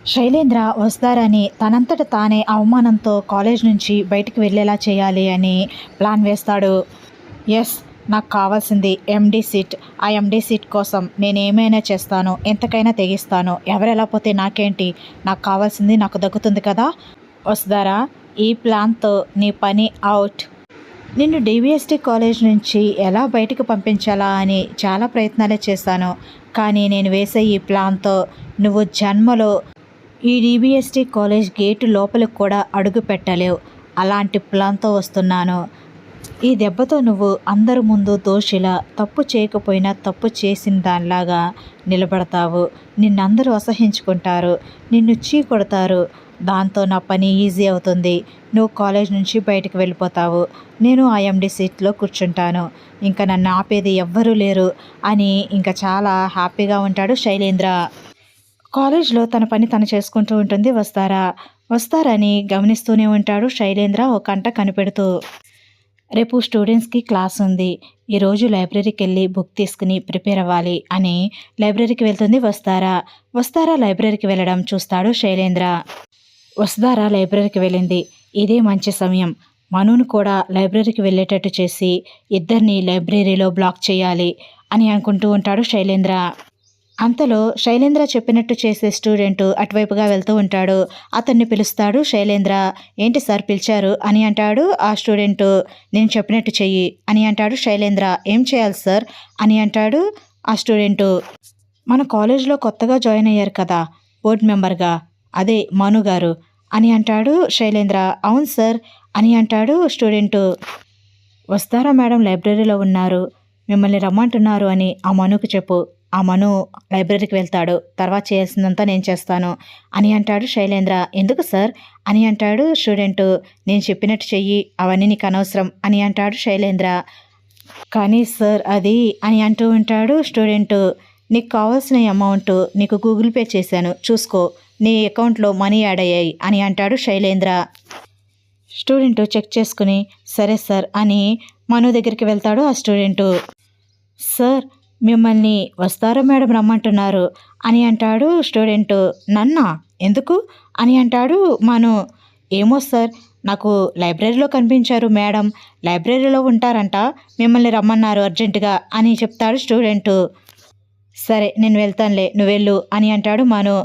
శైలేంద్ర వస్తారని తనంతట తానే అవమానంతో కాలేజ్ నుంచి బయటికి వెళ్ళేలా చేయాలి అని ప్లాన్ వేస్తాడు. ఎస్, నాకు కావాల్సింది ఎండీ సీట్. ఆ ఎండీ సీట్ కోసం నేను ఏమైనా చేస్తాను, ఎంతకైనా తెగిస్తాను. ఎవరెలా పోతే నాకేంటి, నాకు కావాల్సింది నాకు దక్కుతుంది కదా. వస్తారా, ఈ ప్లాన్తో నీ పని అవుట్. నిన్ను డివిఎస్టీ కాలేజ్ నుంచి ఎలా బయటికి పంపించాలా అని చాలా ప్రయత్నాలే చేశాను. కానీ నేను వేసే ఈ ప్లాన్తో నువ్వు జన్మలో ఈ డిబిఎస్టీ కాలేజ్ గేటు లోపలికి కూడా అడుగు పెట్టలేవు. అలాంటి ప్లాన్తో వస్తున్నాను. ఈ దెబ్బతో నువ్వు అందరి ముందు దోషిలా, తప్పు చేయకపోయినా తప్పు చేసిన దానిలాగా నిలబడతావు. నిన్నందరూ అసహించుకుంటారు, నిన్ను చీకొడతారు. దాంతో నా పని ఈజీ అవుతుంది. నువ్వు కాలేజ్ నుంచి బయటకు వెళ్ళిపోతావు. నేను ఆ ఎండి సీట్లో కూర్చుంటాను. ఇంకా నన్ను ఆపేది ఎవ్వరూ లేరు అని ఇంకా చాలా హ్యాపీగా ఉంటాడు శైలేంద్ర. కాలేజ్లో తన పని తను చేసుకుంటూ ఉంటుంది వస్తారని గమనిస్తూనే ఉంటాడు శైలేంద్ర ఒక కంట కనిపెడుతూ. రేపు స్టూడెంట్స్కి క్లాస్ ఉంది, ఈరోజు లైబ్రరీకి వెళ్ళి బుక్ తీసుకుని ప్రిపేర్ అవ్వాలి అని లైబ్రరీకి వెళ్తుంది వస్తారా లైబ్రరీకి వెళ్ళడం చూస్తాడు శైలేంద్ర. వస్తారా లైబ్రరీకి వెళ్ళింది. ఇదే మంచి సమయం. మనును కూడా లైబ్రరీకి వెళ్ళేటట్టు చేసి ఇద్దరిని లైబ్రరీలో బ్లాక్ చేయాలి అని అనుకుంటూ ఉంటాడు శైలేంద్ర. అంతలో శైలేంద్ర చెప్పినట్టు చేసే స్టూడెంట్ అటువైపుగా వెళ్తూ ఉంటాడు. అతన్ని పిలుస్తాడు శైలేంద్ర. ఏంటి సార్ పిలిచారు అని అంటాడు ఆ స్టూడెంట్. నేను చెప్పినట్టు చెయ్యి అని అంటాడు శైలేంద్ర. ఏం చేయాలి సార్ అని అంటాడు ఆ స్టూడెంట్. మన కాలేజ్లో కొత్తగా జాయిన్ అయ్యారు కదా బోర్డు మెంబర్గా, అదే మను గారు అని అంటాడు శైలేంద్ర. అవును సార్ అని అంటాడు స్టూడెంట్. వస్తారా మేడం లైబ్రరీలో ఉన్నారు, మిమ్మల్ని రమ్మంటున్నారు అని ఆ మనుకు చెప్పు. ఆ మను లైబ్రరీకి వెళ్తాడు, తర్వాత చేయాల్సిందంతా నేను చేస్తాను అని అంటాడు శైలేంద్ర. ఎందుకు సార్ అని అంటాడు స్టూడెంట్. నేను చెప్పినట్టు చెయ్యి, అవన్నీ నీకు అనవసరం అని అంటాడు శైలేంద్ర. కానీ సార్ అది అని అంటూ ఉంటాడు స్టూడెంట్. నీకు కావాల్సిన అమౌంట్ నీకు గూగుల్ పే చేశాను, చూసుకో, నీ అకౌంట్లో మనీ యాడ్ అయ్యాయి అని అంటాడు శైలేంద్ర. స్టూడెంట్ చెక్ చేసుకుని సరే సార్ అని మను దగ్గరికి వెళ్తాడు ఆ స్టూడెంట్. సార్, మిమ్మల్ని వస్తారా మేడం రమ్మంటున్నారు అని అంటాడు స్టూడెంట్. నన్నా, ఎందుకు అని అంటాడు మను. ఏమో సార్, నాకు లైబ్రరీలో కనిపించారు మేడం, లైబ్రరీలో ఉంటారంట, మిమ్మల్ని రమ్మన్నారు అర్జెంటుగా అని చెప్తాడు స్టూడెంట్. సరే నేను వెళ్తానులే, నువ్వు వెళ్ళు అని అంటాడు మను.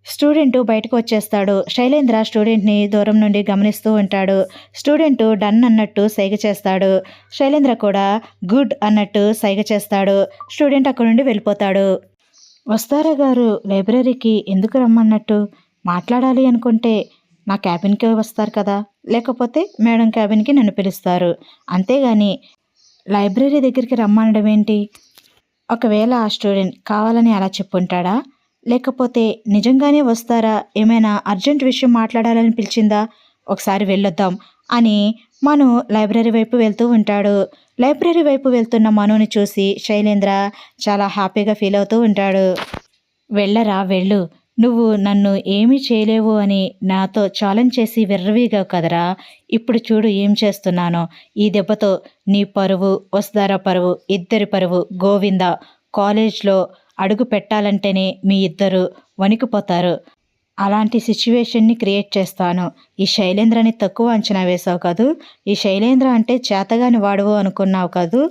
స్టూడెంట్ బయటకు వచ్చేస్తాడు. శైలేంద్ర స్టూడెంట్ని దూరం నుండి గమనిస్తూ ఉంటాడు. స్టూడెంట్ డన్ అన్నట్టు సైగ చేస్తాడు. శైలేంద్ర కూడా గుడ్ అన్నట్టు సైగ చేస్తాడు. స్టూడెంట్ అక్కడ నుండి వెళ్ళిపోతాడు. వస్తారా గారు లైబ్రరీకి ఎందుకు రమ్మన్నట్టు? మాట్లాడాలి అనుకుంటే నా క్యాబిన్కి వస్తారు కదా, లేకపోతే మేడం క్యాబిన్కి నన్ను పిలుస్తారు, అంతేగాని లైబ్రరీ దగ్గరికి రమ్మనడం ఏంటి? ఒకవేళ ఆ స్టూడెంట్ కావాలని అలా చెప్పుంటాడా, లేకపోతే నిజంగానే వస్తారా, ఏమైనా అర్జెంట్ విషయం మాట్లాడాలని పిలిచిందా? ఒకసారి వెళ్ళొద్దాం అని మను లైబ్రరీ వైపు వెళ్తూ ఉంటాడు. లైబ్రరీ వైపు వెళ్తున్న మనుని చూసి శైలేంద్ర చాలా హ్యాపీగా ఫీల్ అవుతూ ఉంటాడు. వెళ్ళరా వెళ్ళు, నువ్వు నన్ను ఏమీ చేయలేవు అని నాతో ఛాలెంజ్ చేసి విర్రవీగావు కదరా, ఇప్పుడు చూడు ఏం చేస్తున్నానో. ఈ దెబ్బతో నీ పరువు, వస్తారా పరువు, ఇద్దరి పరువు గోవింద. కాలేజ్లో అడుగు పెట్టాలంటేనే మీ ఇద్దరు వణికిపోతారు. అలాంటి సిచ్యువేషన్ని క్రియేట్ చేస్తాను. ఈ శైలేంద్రని తక్కువ అంచనా వేసావు కదూ, ఈ శైలేంద్ర అంటే చేతగాని వాడువు అనుకున్నావు కదూ.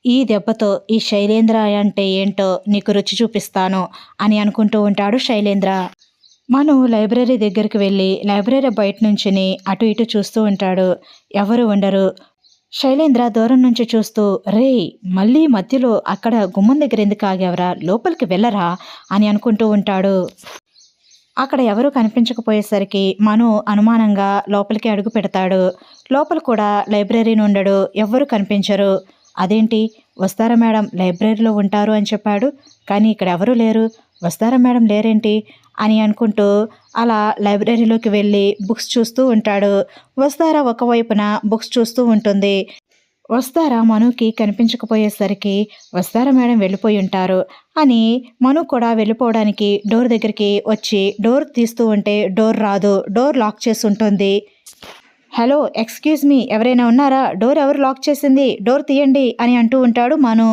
ఈ దెబ్బతో ఈ శైలేంద్ర అంటే ఏంటో నీకు రుచి చూపిస్తాను అని అనుకుంటూ ఉంటాడు శైలేంద్ర. మను లైబ్రరీ దగ్గరికి వెళ్ళి లైబ్రరీ బయట నుంచుని అటు ఇటు చూస్తూ ఉంటాడు. ఎవరు ఉండరు. శైలేంద్ర దూరం నుంచి చూస్తూ, రే మళ్ళీ మధ్యలో అక్కడ గుమ్మం దగ్గర ఎందుకు ఆగావరా, లోపలికి వెళ్ళరా అని అనుకుంటూ ఉంటాడు. అక్కడ ఎవరూ కనిపించకపోయేసరికి మను అనుమానంగా లోపలికి అడుగు పెడతాడు. లోపల కూడా లైబ్రరీని ఉండడు, ఎవ్వరూ కనిపించరు. అదేంటి, వస్తారా మేడం లైబ్రరీలో ఉంటారు అని చెప్పాడు, కానీ ఇక్కడ ఎవరూ లేరు, వస్తారా మేడం లేరేంటి అని అనుకుంటూ అలా లైబ్రరీలోకి వెళ్ళి బుక్స్ చూస్తూ ఉంటాడు. వస్తారా ఒకవైపున బుక్స్ చూస్తూ ఉంటుంది. వస్తారా మనుకి కనిపించకపోయేసరికి వస్తారా మేడం వెళ్ళిపోయి ఉంటారు అని మను కూడా వెళ్ళిపోవడానికి డోర్ దగ్గరికి వచ్చి డోర్ తీస్తూ ఉంటే డోర్ రాదు, డోర్ లాక్ చేసి ఉంటుంది. హలో, ఎక్స్క్యూజ్ మీ, ఎవరైనా ఉన్నారా, డోర్ ఎవరు లాక్ చేసింది, డోర్ తీయండి అని అంటూ ఉంటాడు మను.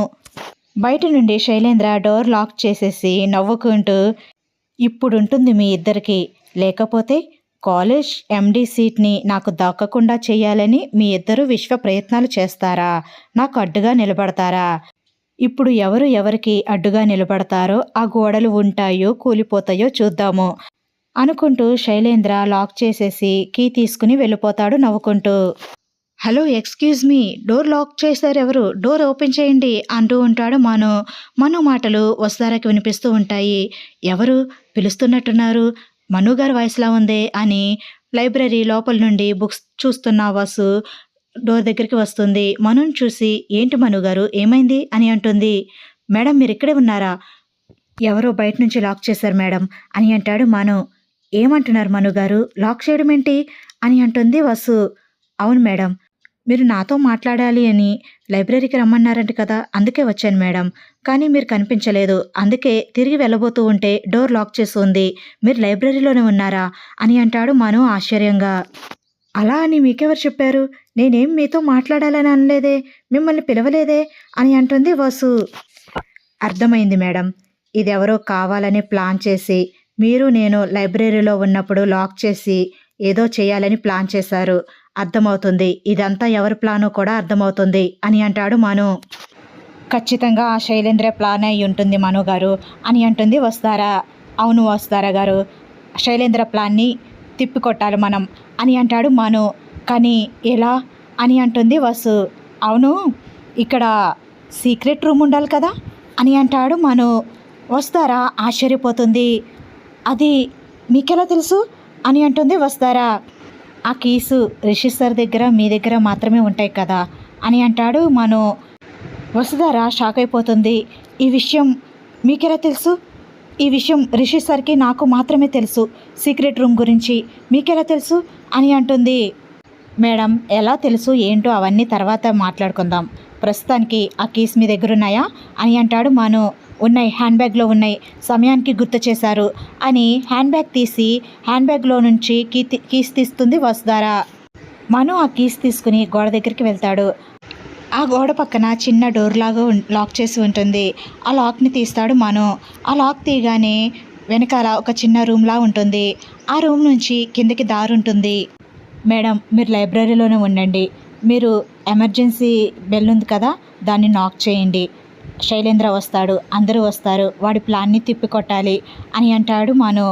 బయట నుండి శైలేంద్ర డోర్ లాక్ చేసేసి నవ్వుకుంటూ, ఇప్పుడుంటుంది మీ ఇద్దరికి. లేకపోతే కాలేజ్ ఎండీ సీట్ని నాకు దక్కకుండా చేయాలని మీ ఇద్దరు విశ్వ ప్రయత్నాలు చేస్తారా? నాకు అడ్డుగా నిలబడతారా? ఇప్పుడు ఎవరు ఎవరికి అడ్డుగా నిలబడతారో ఆ గోడలు ఉంటాయో కూలిపోతాయో చూద్దాము అనుకుంటూ శైలేంద్ర లాక్ చేసేసి కీ తీసుకుని వెళ్ళిపోతాడు నవ్వుకుంటూ. Hello, excuse me, door lock చేశారు ఎవరు? డోర్ ఓపెన్ చేయండి అంటూ ఉంటాడు మను. మను మాటలు వస్తారకి వినిపిస్తూ ఉంటాయి. ఎవరు పిలుస్తున్నట్టున్నారు? మను గారి వాయిస్లా ఉందే అని లైబ్రరీ లోపల నుండి బుక్స్ చూస్తున్న వసు డోర్ దగ్గరికి వస్తుంది. మనుని చూసి ఏంటి మను గారు ఏమైంది అని అంటుంది. మేడం మీరు ఇక్కడే ఉన్నారా? ఎవరో బయట నుంచి లాక్ చేశారు మేడం అని అంటాడు మను. ఏమంటున్నారు మను గారు? లాక్ చేయడం ఏంటి అని అంటుంది వసు. అవును మేడం, మీరు నాతో మాట్లాడాలి అని లైబ్రరీకి రమ్మన్నారంట కదా, అందుకే వచ్చాను మేడం. కానీ మీరు కనిపించలేదు, అందుకే తిరిగి వెళ్ళబోతూ ఉంటే డోర్ లాక్ చేసి ఉంది. మీరు లైబ్రరీలోనే ఉన్నారా అని అంటాడు మను ఆశ్చర్యంగా. అలా అని మీకెవరు చెప్పారు? నేనేం మీతో మాట్లాడాలని అనలేదే, మిమ్మల్ని పిలవలేదే అని అంటుంది వసు. అర్థమైంది మేడం, ఇదెవరో కావాలని ప్లాన్ చేసి మీరు నేను లైబ్రరీలో ఉన్నప్పుడు లాక్ చేసి ఏదో చేయాలని ప్లాన్ చేశారు. అర్థమవుతుంది, ఇదంతా ఎవరి ప్లానో కూడా అర్థమవుతుంది అని అంటాడు మను. ఖచ్చితంగా ఆ శైలేంద్ర ప్లాన్ అయి ఉంటుంది మను గారు అని అంటుంది వస్తారా. అవును వస్తారా గారు, శైలేంద్ర ప్లాన్ని తిప్పికొట్టాలి మనం అని అంటాడు మను. కానీ ఎలా అని అంటుంది వసు. అవును, ఇక్కడ సీక్రెట్ రూమ్ ఉండాలి కదా అని అంటాడు మను. వస్తారా ఆశ్చర్యపోతుంది. అది మీకెలా తెలుసు అని అంటుంది వస్తారా. ఆ కీసు రిషి సార్ దగ్గర మీ దగ్గర మాత్రమే ఉంటాయి కదా అని అంటాడు మను. వసుధార షాక్ అయిపోతుంది. ఈ విషయం మీకెలా తెలుసు? ఈ విషయం రిషి సార్కి నాకు మాత్రమే తెలుసు, సీక్రెట్ రూమ్ గురించి మీకెలా తెలుసు అని అంటుంది. మేడం ఎలా తెలుసు ఏంటో అవన్నీ తర్వాత మాట్లాడుకుందాం, ప్రస్తుతానికి ఆ కీస్ మీ దగ్గర ఉన్నాయా అని అంటాడు మను. ఉన్నాయి, హ్యాండ్ బ్యాగ్లో ఉన్నాయి, సమయానికి గుర్తు చేశారు అని హ్యాండ్ బ్యాగ్ తీసి హ్యాండ్ బ్యాగ్లో నుంచి కీస్ తీస్తుంది వసుధార. మను ఆ కీస్ తీసుకుని గోడ దగ్గరికి వెళ్తాడు. ఆ గోడ పక్కన చిన్న డోర్ లాగా లాక్ చేసి ఉంటుంది. ఆ లాక్ని తీస్తాడు మను. ఆ లాక్ తీయగానే వెనకాల ఒక చిన్న రూమ్లా ఉంటుంది. ఆ రూమ్ నుంచి కిందకి దారి ఉంటుంది. మేడం మీరు లైబ్రరీలోనే ఉండండి, మీరు ఎమర్జెన్సీ బెల్ ఉంది కదా దాన్ని నాక్ చేయండి, శైలేంద్ర వస్తాడు, అందరూ వస్తారు, వాడి ప్లాన్ని తిప్పికొట్టాలి అని అంటాడు మను.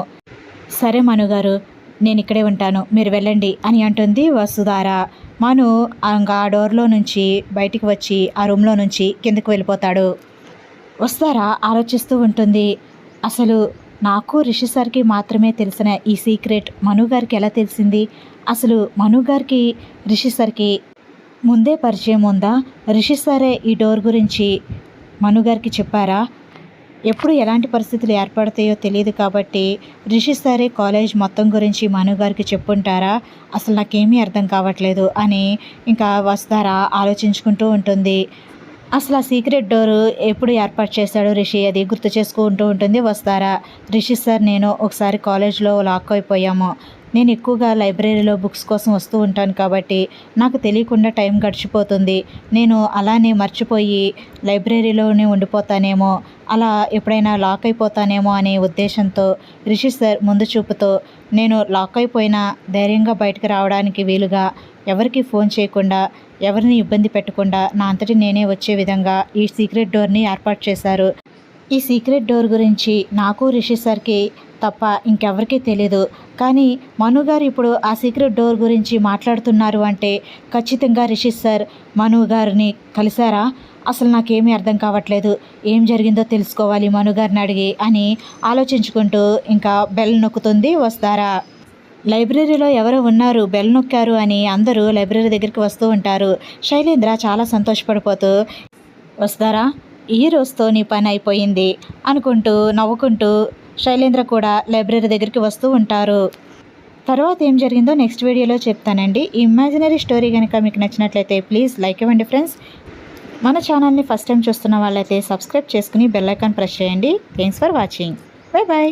సరే మను గారు, నేను ఇక్కడే ఉంటాను, మీరు వెళ్ళండి అని అంటుంది వసుధార. మను ఆ డోర్లో నుంచి బయటికి వచ్చి ఆ రూమ్లో నుంచి కిందకు వెళ్ళిపోతాడు. వసుధార ఆలోచిస్తూ ఉంటుంది. అసలు నాకు రిషి సార్కి మాత్రమే తెలిసిన ఈ సీక్రెట్ మను గారికి ఎలా తెలిసింది? అసలు మను గారికి రిషి సార్కి ముందే పరిచయం ఉందా? రిషి సారే ఈ డోర్ గురించి మను గారికి చెప్పారా? ఎప్పుడు ఎలాంటి పరిస్థితులు ఏర్పడతాయో తెలియదు కాబట్టి రిషి సారే కాలేజ్ మొత్తం గురించి మను గారికి చెప్పుంటారా? అసలు నాకేమీ అర్థం కావట్లేదు అని ఇంకా వస్తారా ఆలోచించుకుంటూ ఉంటుంది. అసలు ఆ సీక్రెట్ డోరు ఎప్పుడు ఏర్పాటు చేశాడు రిషి, అది గుర్తు చేసుకుంటూ ఉంటుంది వస్తారా. రిషి సార్ నేను ఒకసారి కాలేజ్లో లాక్ అయిపోయాము, నేను ఎక్కువగా లైబ్రరీలో బుక్స్ కోసం వస్తూ ఉంటాను కాబట్టి నాకు తెలియకుండా టైం గడిచిపోతుంది, నేను అలానే మర్చిపోయి లైబ్రరీలోనే ఉండిపోతానేమో, అలా ఎప్పుడైనా లాక్ అయిపోతానేమో అనే ఉద్దేశంతో రిషి సార్ ముందు చూపుతో నేను లాక్ అయిపోయినా ధైర్యంగా బయటకు రావడానికి వీలుగా ఎవరికి ఫోన్ చేయకుండా ఎవరిని ఇబ్బంది పెట్టకుండా నా అంతటి నేనే వచ్చే విధంగా ఈ సీక్రెట్ డోర్ని ఏర్పాటు చేశారు. ఈ సీక్రెట్ డోర్ గురించి నాకు రిషి సార్కి తప్ప ఇంకెవరికీ తెలీదు. కానీ మను గారు ఇప్పుడు ఆ సీక్రెట్ డోర్ గురించి మాట్లాడుతున్నారు అంటే ఖచ్చితంగా రిషి సార్ మను గారిని కలిశారా? అసలు నాకేమీ అర్థం కావట్లేదు, ఏం జరిగిందో తెలుసుకోవాలి మను గారిని అడిగి అని ఆలోచించుకుంటూ ఇంకా బెల్ నొక్కుతుంది వస్తారా. లైబ్రరీలో ఎవరో ఉన్నారు, బెల్ నొక్కారు అని అందరూ లైబ్రరీ దగ్గరికి వస్తూ ఉంటారు. శైలేంద్ర చాలా సంతోషపడిపోతూ వస్తారా ఈ రోజుతో నీ పని అయిపోయింది అనుకుంటూ నవ్వుకుంటూ శైలేంద్ర కూడా లైబ్రరీ దగ్గరికి వస్తూ ఉంటారు. తర్వాత ఏం జరిగిందో నెక్స్ట్ వీడియోలో చెప్తానండి. ఈ ఇమాజినరీ స్టోరీ కనుక మీకు నచ్చినట్లయితే ప్లీజ్ లైక్ ఇవ్వండి ఫ్రెండ్స్. మన ఛానల్ని ఫస్ట్ టైం చూస్తున్న వాళ్ళైతే సబ్స్క్రైబ్ చేసుకుని బెల్ ఐకాన్ ప్రెస్ చేయండి. Thanks for watching. Bye bye.